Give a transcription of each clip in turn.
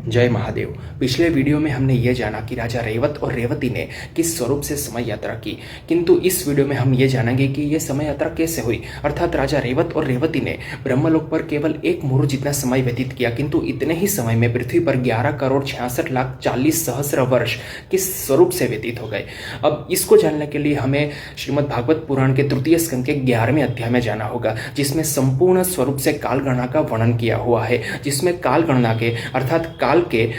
जय महादेव। पिछले वीडियो में हमने ये जाना कि राजा रेवत और रेवती ने किस स्वरूप से समय यात्रा की, किंतु इस वीडियो में हम ये जानेंगे कि ये समय यात्रा कैसे हुई। अर्थात राजा रेवत और रेवती ने ब्रह्मलोक पर केवल एक मुहूर्त जितना समय व्यतीत किया, किंतु इतने ही समय में पृथ्वी पर 11,66,40,000 वर्ष किस स्वरूप से व्यतीत हो गए। अब इसको जानने के लिए हमें श्रीमद् भागवत पुराण के तृतीय स्कंद के 11वें अध्याय में जाना होगा, जिसमें संपूर्ण स्वरूप से कालगणना का वर्णन किया हुआ है, जिसमें कालगणना के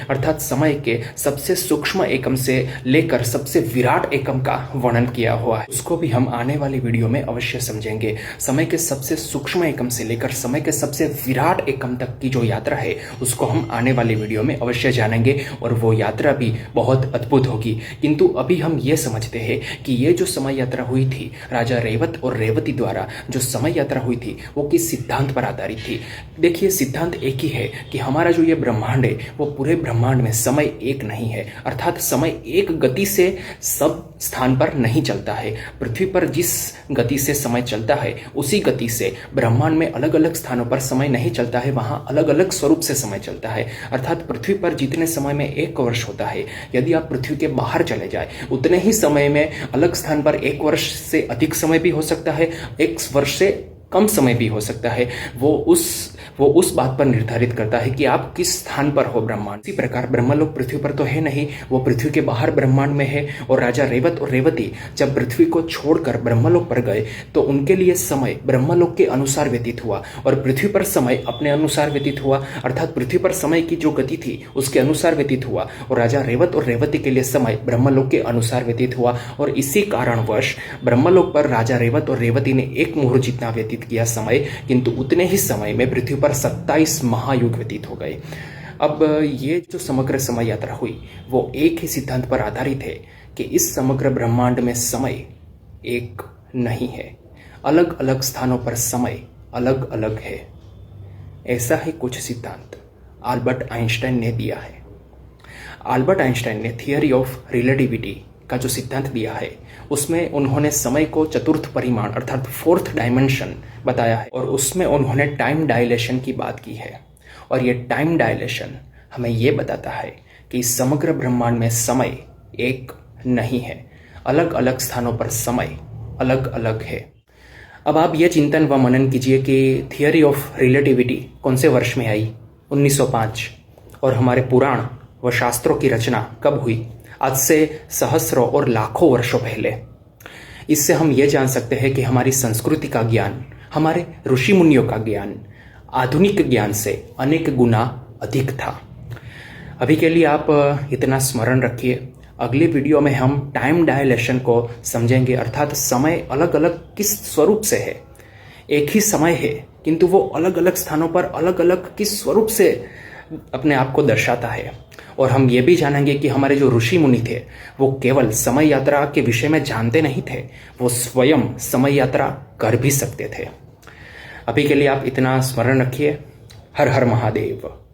अर्थात समय के सबसे सूक्ष्म एकम से लेकर सबसे विराट एकम का वर्णन किया हुआ है। उसको भी हम आने वाली वीडियो में अवश्य समझेंगे। समय के सबसे सूक्ष्म एकम से लेकर समय के सबसे विराट एकम तक की जो यात्रा है उसको हम आने वाली वीडियो में अवश्य जानेंगे, और वो यात्रा भी बहुत अद्भुत होगी। किंतु अभी हम ये समझते हैं कि ये जो समय यात्रा हुई थी राजा रेवत और रेवती द्वारा, जो समय यात्रा हुई थी वो किस सिद्धांत पर आधारित थी। देखिए, सिद्धांत एक ही है कि हमारा जो ये ब्रह्मांड है वो पूरे ब्रह्मांड में समय एक नहीं है। अर्थात समय एक गति से सब स्थान पर नहीं चलता है। पृथ्वी पर जिस गति से समय चलता है उसी गति से ब्रह्मांड में अलग अलग स्थानों पर समय नहीं चलता है, वहां अलग अलग स्वरूप से समय चलता है। अर्थात पृथ्वी पर जितने समय में 1 वर्ष होता है, यदि आप पृथ्वी के बाहर चले जाए उतने ही समय में अलग स्थान पर 1 वर्ष से अधिक समय भी हो सकता है, 1 वर्ष से कम समय भी हो सकता है। वो उस बात पर निर्धारित करता है कि आप किस स्थान पर हो ब्रह्मांड। इसी प्रकार ब्रह्मलोक पृथ्वी पर तो है नहीं, वो पृथ्वी के बाहर ब्रह्मांड में है। और राजा रेवत और रेवती जब पृथ्वी को छोड़कर ब्रह्मलोक पर गए तो उनके लिए समय ब्रह्मलोक के अनुसार व्यतीत हुआ और पृथ्वी पर समय अपने अनुसार व्यतीत हुआ। अर्थात पृथ्वी पर समय की जो गति थी उसके अनुसार व्यतीत हुआ, और राजा रेवत और रेवती के लिए समय ब्रह्मलोक के अनुसार व्यतीत हुआ। और इसी कारणवश ब्रह्मलोक पर राजा रेवत और रेवती ने 1 मुहूर्त जितना व्यतीत किया समय, किंतु उतने ही समय में पृथ्वी पर 27 महायुग व्यतीत हो गए। अब ये जो समग्र समय यात्रा हुई वो एक ही सिद्धांत पर आधारित है कि इस समग्र ब्रह्मांड में समय एक नहीं है, अलग अलग स्थानों पर समय अलग अलग है। ऐसा ही कुछ सिद्धांत अल्बर्ट आइंस्टाइन ने दिया है। अल्बर्ट आइंस्टाइन ने थियरी ऑफ रिलेटिविटी का जो सिद्धांत दिया है उसमें उन्होंने समय को चतुर्थ परिमाण अर्थात 4th डायमेंशन बताया है, और उसमें उन्होंने टाइम डायलेशन की बात की है। और ये टाइम डायलेशन हमें ये बताता है कि समग्र ब्रह्मांड में समय एक नहीं है, अलग अलग स्थानों पर समय अलग अलग है। अब आप ये चिंतन व मनन कीजिए कि थियरी ऑफ रिलेटिविटी कौन से वर्ष में आई? 1905। और हमारे पुराण व शास्त्रों की रचना कब हुई? आज से सहस्रों और लाखों वर्षों पहले। इससे हम ये जान सकते हैं कि हमारी संस्कृति का ज्ञान, हमारे ऋषि मुनियों का ज्ञान आधुनिक ज्ञान से अनेक गुना अधिक था। अभी के लिए आप इतना स्मरण रखिए। अगले वीडियो में हम टाइम डायलेशन को समझेंगे, अर्थात समय अलग अलग किस स्वरूप से है। एक ही समय है किंतु वो अलग अलग स्थानों पर अलग अलग किस स्वरूप से अपने आप को दर्शाता है। और हम ये भी जानेंगे कि हमारे जो ऋषि मुनि थे वो केवल समय यात्रा के विषय में जानते नहीं थे, वो स्वयं समय यात्रा कर भी सकते थे। अभी के लिए आप इतना स्मरण रखिए। हर हर महादेव।